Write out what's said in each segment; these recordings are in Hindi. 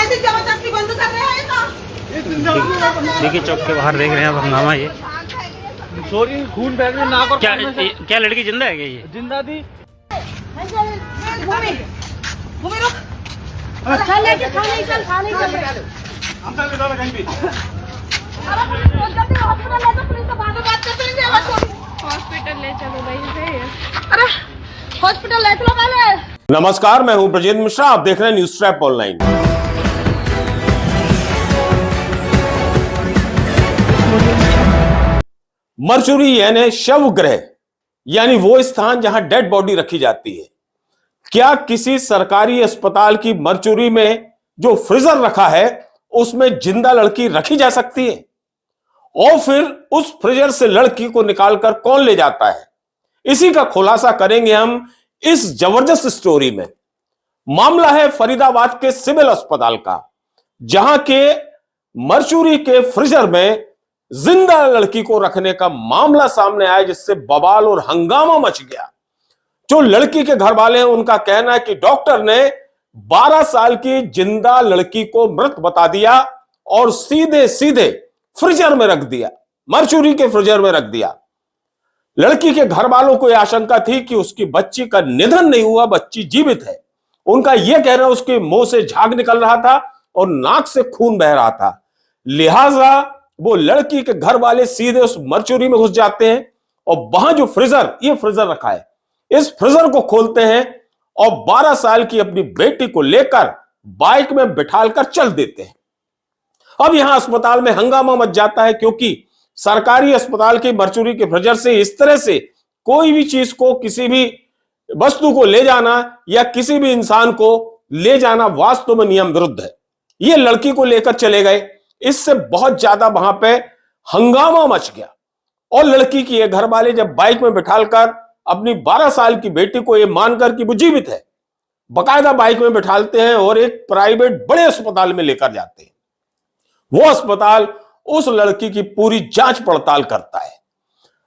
दिन जबरदस्ती बंद कर रहे हैं ना। देखिए चौक के बाहर देख रहे हैं आप हंगामा ये। सॉरी, खून बह रहा है नाक और क्या लड़की जिंदा है क्या? ये जिंदा थी। भूमि रुक, चल लेके थाने चल, थाने चल। हम चल के कहीं भी। हॉस्पिटल ले चलो भाई से। अरे हॉस्पिटल ले चलो पहले। नमस्कार, मैं हूं ब्रजेंद्र मिश्रा, आप देख रहे हैं न्यूज ट्रैप ऑनलाइन। मरचुरी यानी शव गृह, यानी वो स्थान जहां डेड बॉडी रखी जाती है। क्या किसी सरकारी अस्पताल की मरचुरी में जो फ्रीजर रखा है उसमें जिंदा लड़की रखी जा सकती है? और फिर उस फ्रीजर से लड़की को निकालकर कौन ले जाता है, इसी का खुलासा करेंगे हम इस जबरदस्त स्टोरी में। मामला है फरीदाबाद के सिविल अस्पताल का, जहां के मरचुरी के फ्रीजर में जिंदा लड़की को रखने का मामला सामने आया, जिससे बवाल और हंगामा मच गया। जो लड़की के घर वाले हैं उनका कहना है कि डॉक्टर ने 12 साल की जिंदा लड़की को मृत बता दिया और सीधे सीधे फ्रीजर में रख दिया, मरचुरी के फ्रीजर में रख दिया। लड़की के घर वालों को यह आशंका थी कि उसकी बच्ची का निधन नहीं हुआ, बच्ची जीवित है। उनका यह कहना उसके मुंह से झाग निकल रहा था और नाक से खून बह रहा था, लिहाजा वो लड़की के घर वाले सीधे उस मरचुरी में घुस जाते हैं और वहां जो ये फ्रीजर रखा है, इस फ्रीजर को खोलते हैं और 12 साल की अपनी बेटी को लेकर बाइक में बिठालकर चल देते हैं। अब यहां अस्पताल में हंगामा मच जाता है, क्योंकि सरकारी अस्पताल की मरचुरी के फ्रीजर से इस तरह से कोई भी चीज को, किसी भी वस्तु को ले जाना या किसी भी इंसान को ले जाना वास्तव में नियम विरुद्ध है। ये लड़की को लेकर चले गए, इससे बहुत ज्यादा वहां पे हंगामा मच गया। और लड़की की ये घर वाले जब बाइक में बिठालकर अपनी 12 साल की बेटी को ये मानकर कि वो जीवित है, बकायदा बाइक में बिठालते हैं और एक प्राइवेट बड़े अस्पताल में लेकर जाते हैं। वो अस्पताल उस लड़की की पूरी जांच पड़ताल करता है।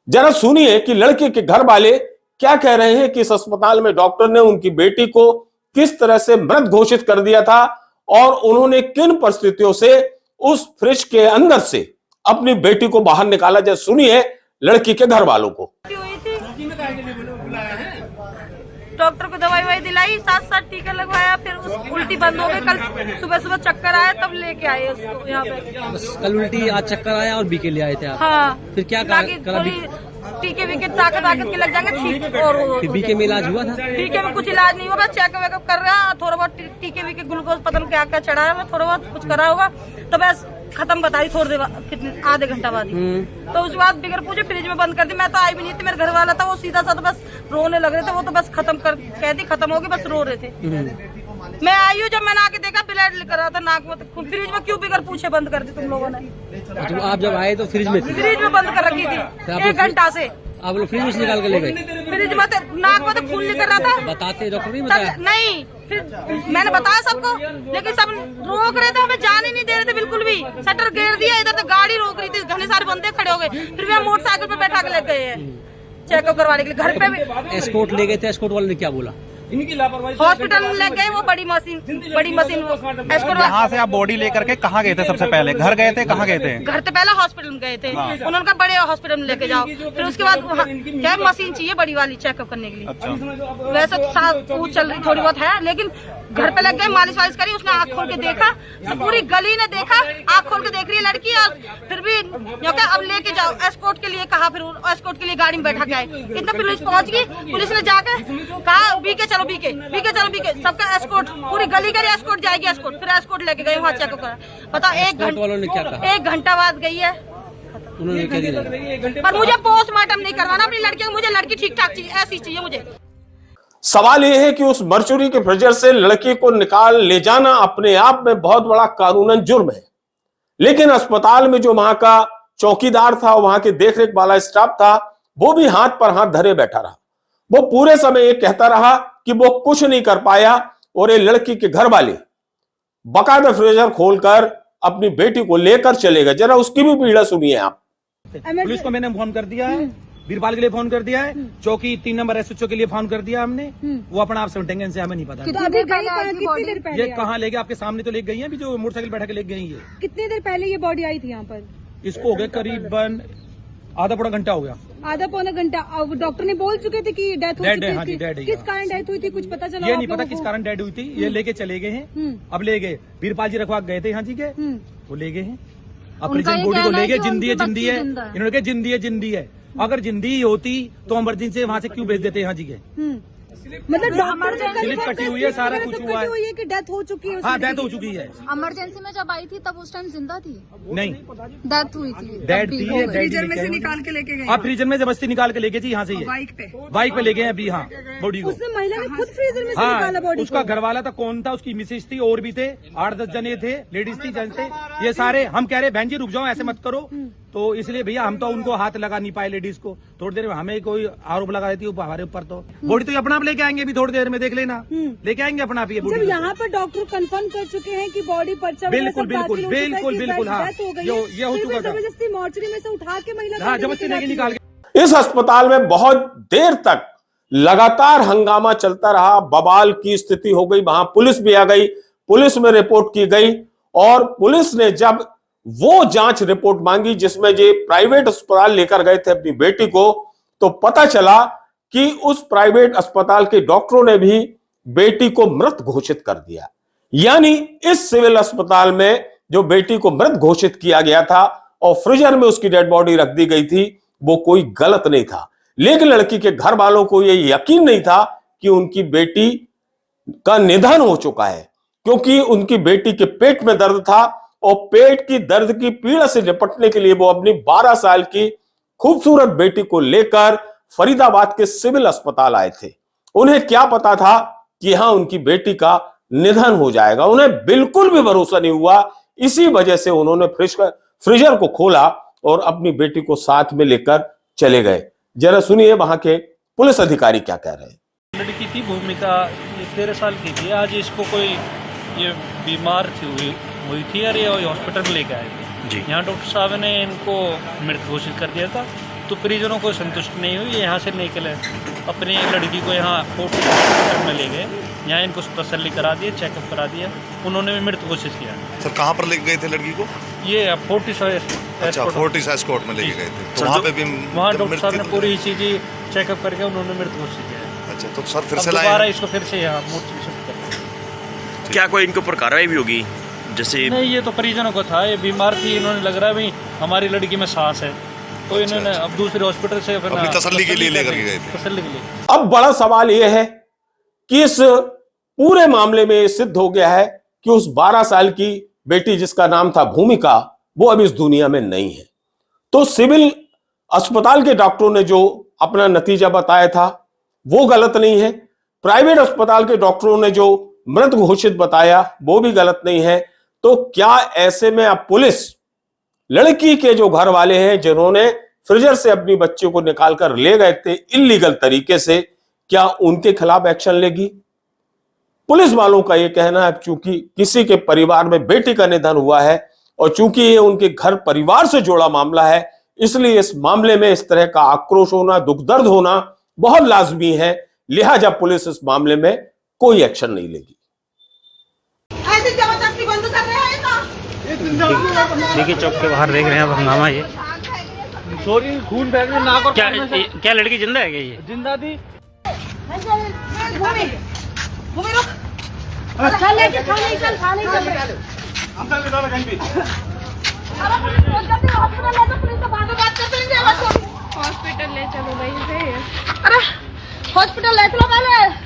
जरा सुनिए कि लड़के के घर वाले क्या कह रहे हैं कि इस अस्पताल में डॉक्टर ने उनकी बेटी को किस तरह से मृत घोषित कर दिया था और उन्होंने किन परिस्थितियों से उस फ्रिज के अंदर से अपनी बेटी को बाहर निकाला। जरा सुनिए लड़की के घर वालों को। डॉक्टर को दवाई दिलाई, 7 टीका लगवाया, फिर उस उल्टी बंद हो गई। कल सुबह चक्कर आया तब लेके आए उसको यहाँ पे। कल उल्टी, आज चक्कर आया और बीके ले आए थे आप? हाँ। फिर क्या टीके वीके ताकत के लग जाएंगे ठीक। और बीके में इलाज हुआ था? टीके में कुछ इलाज नहीं हुआ, बस चेकअप वेकअप कर रहा है, थोड़ा बहुत टीके वीके ग्लूकोज पता नहीं क्या क्या चढ़ाया, मैं थोड़ा बहुत कुछ करा होगा तो बस खत्म बताई थोड़ी देर कितने आधे घंटा बाद ही। तो उसके बाद बिगर पूछे फ्रिज में बंद कर दी। मैं तो आई भी नहीं थी, मेरे घर वाला था, वो सीधा सा तो बस रोने लग रहे थे। वो तो बस खत्म कर कहती खत्म होगी, बस रो रहे थे। मैं आई हूँ, जब मैंने आके देखा ब्लड लिख रहा था नाक में, तो फ्रिज में क्यों बिगर पूछे बंद कर दी तुम लोगों ने? तो आप जब आए तो फ्रिज में थी? फ्रिज में बंद कर रखी थी 1 घंटा से। आप लोग फ्रिज से निकाल के ले गए? फ्रिज में नाक में तो खून निकल रहा था। बताते डॉक्टर नहीं बताया? नहीं, फिर मैंने बताया सबको, लेकिन सब रोक रहे थे, हमें जाने नहीं दे रहे थे बिल्कुल भी। शटर गिर दिया, इधर तो गाड़ी रोक रही थी, घने सारे बंदे खड़े हो गए। फिर भी हम मोटरसाइकिल पे बैठा के ले गए हैं चेकअप करवाने के लिए। घर पे भी एस्कॉर्ट ले गए थे, एस्कॉर्ट वाले ने क्या बोला? इनकी लापरवाही। हॉस्पिटल में ले गए, वो बड़ी मशीन यहाँ से आप बॉडी लेकर के कहाँ गए थे? सबसे पहले घर गए थे, कहाँ गए थे? घर से पहले हॉस्पिटल में गए थे। उन्होंने कहा बड़े हॉस्पिटल में लेके जाओ। फिर उसके बाद क्या मशीन चाहिए बड़ी वाली चेकअप करने के लिए। अच्छा। वैसे पूछ चल रही थोड़ी बहुत है, लेकिन घर पे लग गए, मालिश वालिश करी, उसने आँख खोल के देखा, तो पूरी गली ने देखा, आँख खोल के देख रही है लड़की। और फिर भी अब लेके जाओ, एस्कॉर्ट के लिए कहा, फिर एस्कॉर्ट के लिए गाड़ी में बैठा के आए। इतना पुलिस पहुंच गई, पुलिस ने जाकर कहा बीके चलो, बीके सबका एस्कॉर्ट, पूरी गली का एस्कॉर्ट जाएगी, एस्कॉर्ट। फिर एस्कॉर्ट लेके गए वहाँ चेकअप करा। पता 1 घंटा बाद गई है, उन्होंने क्या दिया? पर मुझे पोस्टमार्टम नहीं करवाना अपनी लड़की का, मुझे लड़की ठीक ठाक चाहिए, ऐसी चाहिए मुझे। सवाल यह है कि उस मरचुरी के फ्रीजर से लड़की को निकाल ले जाना अपने आप में बहुत बड़ा कानूनन जुर्म है, लेकिन अस्पताल में जो वहां का चौकीदार था, वहां के देखरेख वाला स्टाफ था, वो भी हाथ पर हाथ धरे बैठा रहा। वो पूरे समय ये कहता रहा कि वो कुछ नहीं कर पाया और ये लड़की के घर वाले बकायदा फ्रीजर खोलकर अपनी बेटी को लेकर चले गए। जरा उसकी भी पीड़ा सुनिए आप। पुलिस को मैंने फोन कर दिया है, बीरपाल के लिए फोन कर दिया है, चौकी 3 नंबर एसएचओ के लिए फोन कर दिया हमने, वो अपना आप समझेंगे, इनसे हमें नहीं पता। तो अभी कितनी देर पहले ये कहाँ ले गए? आपके सामने तो ले गई है, अभी जो मोटरसाइकिल बैठा के ले गई है। कितनी देर पहले ये बॉडी आई थी यहाँ पर? इसको हो गया करीबन आधा पौना घंटा हो गया। आधा पौना घंटा। डॉक्टर ने बोल चुके थे कि डेथ हो डेड चुकी है, है हाँ जी, इसकी। डेड है। किस कारण डेथ हुई थी कुछ पता चला? ये आप नहीं पता लोगों किस को? कारण डेड हुई थी, ये लेके चले गए हैं, अब ले गए। बीरपाल जी रखवा गए थे यहाँ जी के, वो ले गए हैं अपनी बॉडी को ले गए। जिंदी है, जिंदी है, इन्होंने कहा जिंदी है, जिंदी है। अगर जिंदी ही होती तो इमरजेंसी वहाँ से क्यों भेज देते यहाँ जी के? मतलब डॉक्टर स्लिप कटी हुई है, सारा कुछ हुआ है कि डेथ हो चुकी है। हाँ, डेथ हो चुकी है। इमरजेंसी में जब आई थी तब उस टाइम जिंदा थी? नहीं, डेथ हुई थी। डेड थी, फ्रीजर में से निकाल के लेके गए। आप फ्रीजर में जबरदस्ती निकाल के लेके जी यहाँ से, ये बाइक पे ले गए अभी। हाँ, बॉडी को उसने महिला ने खुद फ्रीजर में से निकाला हाँ, बॉडी। उसका घर वाला था, कौन था, उसकी मिसेज थी, और भी थे, 8-10 जने थे, लेडीज थी, जेंट्स थे, ये सारे। हम कह रहे बहन जी रुक जाओ, ऐसे मत करो। तो इसलिए भैया हम तो उनको हाथ लगा नहीं पाए लेडीज को। थोड़ी देर में हमें कोई आरोप लगा देती है हमारे ऊपर, तो बॉडी तो अपना आप लेके आएंगे अभी थोड़ी देर में, देख लेना, लेके आएंगे अपना आप। ये जब यहाँ पर डॉक्टर कंफर्म कर चुके हैं कि बॉडी पर्चा बिल्कुल बिल्कुल बिल्कुल बिल्कुल, हाँ, ये हो चुका था। जबरदस्ती मॉर्चरी में से उठा के महिला हाँ, जबरदस्ती लेके निकाल के। इस अस्पताल में बहुत देर तक लगातार हंगामा चलता रहा, बवाल की स्थिति हो गई। वहां पुलिस भी आ गई, पुलिस में रिपोर्ट की गई, और पुलिस ने जब वो जांच रिपोर्ट मांगी जिसमें ये प्राइवेट अस्पताल लेकर गए थे अपनी बेटी को, तो पता चला कि उस प्राइवेट अस्पताल के डॉक्टरों ने भी बेटी को मृत घोषित कर दिया। यानी इस सिविल अस्पताल में जो बेटी को मृत घोषित किया गया था और फ्रीजर में उसकी डेड बॉडी रख दी गई थी, वो कोई गलत नहीं था। लेकिन लड़की के घर वालों को यह यकीन नहीं था कि उनकी बेटी का निधन हो चुका है, क्योंकि उनकी बेटी के पेट में दर्द था और पेट की दर्द की पीड़ा से निपटने के लिए वो अपनी 12 साल की खूबसूरत बेटी को लेकर फरीदाबाद के सिविल अस्पताल आए थे। उन्हें क्या पता था कि हां उनकी बेटी का निधन हो जाएगा, उन्हें बिल्कुल भी भरोसा नहीं हुआ। इसी वजह से उन्होंने फ्रीजर को खोला और अपनी बेटी को साथ में लेकर चले गए। जरा सुनिए वहां के पुलिस अधिकारी क्या कह रहे हैं। लड़की थी भूमिका, 13 साल की थी। आज इसको कोई ये बीमार हुई थी और ये हॉस्पिटल में लेके आए थे। यहाँ डॉक्टर साहब ने इनको मृत घोषित कर दिया था, तो परिजनों को संतुष्ट नहीं हुई, यहाँ से निकले अपनी लड़की को यहाँ हॉस्पिटल में ले गए। यहाँ इनको तसल्ली करा दिए, चेकअप करा दिया, उन्होंने भी मृत घोषित किया। सर कहाँ पर लेके गए थे लड़की को? ये फोर्टिस एस्कॉर्ट में लेके गए थे, तो वहाँ पे भी वहाँ डॉक्टर साहब ने पूरी चीज़ चेकअप करके उन्होंने मृत घोषित किया। अच्छा, तो सर फिर से दोबारा इसको फिर से यहाँ मोर्चरी शिफ्ट कर। क्या कोई इनके ऊपर कार्रवाई भी होगी? जैसे नहीं, ये तो परिजनों को था, ये बीमार थी, इन्होंने लग रहा है भाई हमारी लड़की में सांस है, तो इन्होंने अब दूसरे हॉस्पिटल से अपनी तसल्ली के लिए लेकर के गए थे। तसल्ली के लिए। अब बड़ा सवाल यह है कि इस पूरे मामले में सिद्ध हो गया है कि उस 12 साल की बेटी जिसका नाम था भूमिका, वो अब इस दुनिया में नहीं है। तो सिविल अस्पताल के डॉक्टरों ने जो अपना नतीजा बताया था वो गलत नहीं है, प्राइवेट अस्पताल के डॉक्टरों ने जो मृत घोषित बताया वो भी गलत नहीं है। तो क्या ऐसे में अब पुलिस लड़की के जो घर वाले हैं जिन्होंने फ्रीजर से अपनी बच्ची को निकालकर ले गए थे इल्लीगल तरीके से, क्या उनके खिलाफ एक्शन लेगी? पुलिस वालों का यह कहना है चूंकि किसी के परिवार में बेटी का निधन हुआ है और चूंकि ये उनके घर परिवार से जुड़ा मामला है, इसलिए इस मामले में इस तरह का आक्रोश होना, दुख दर्द होना बहुत लाजमी है। लिहाजा पुलिस इस मामले में कोई एक्शन नहीं लेगी। ऐसे जबरदस्ती बंद कर रहे हैं ना। देखिए चौक के बाहर देख रहे हैं अब हंगामा ये। सॉरी, खून बह गया नाक और क्या लड़की जिंदा है क्या? ये जिंदा थी। भूमि रुक, चल लेके थाने चल, थाने चल। अंदर ले डाला कहीं भी। हॉस्पिटल ले चलो भाई से। अरे हॉस्पिटल ले चलो पहले।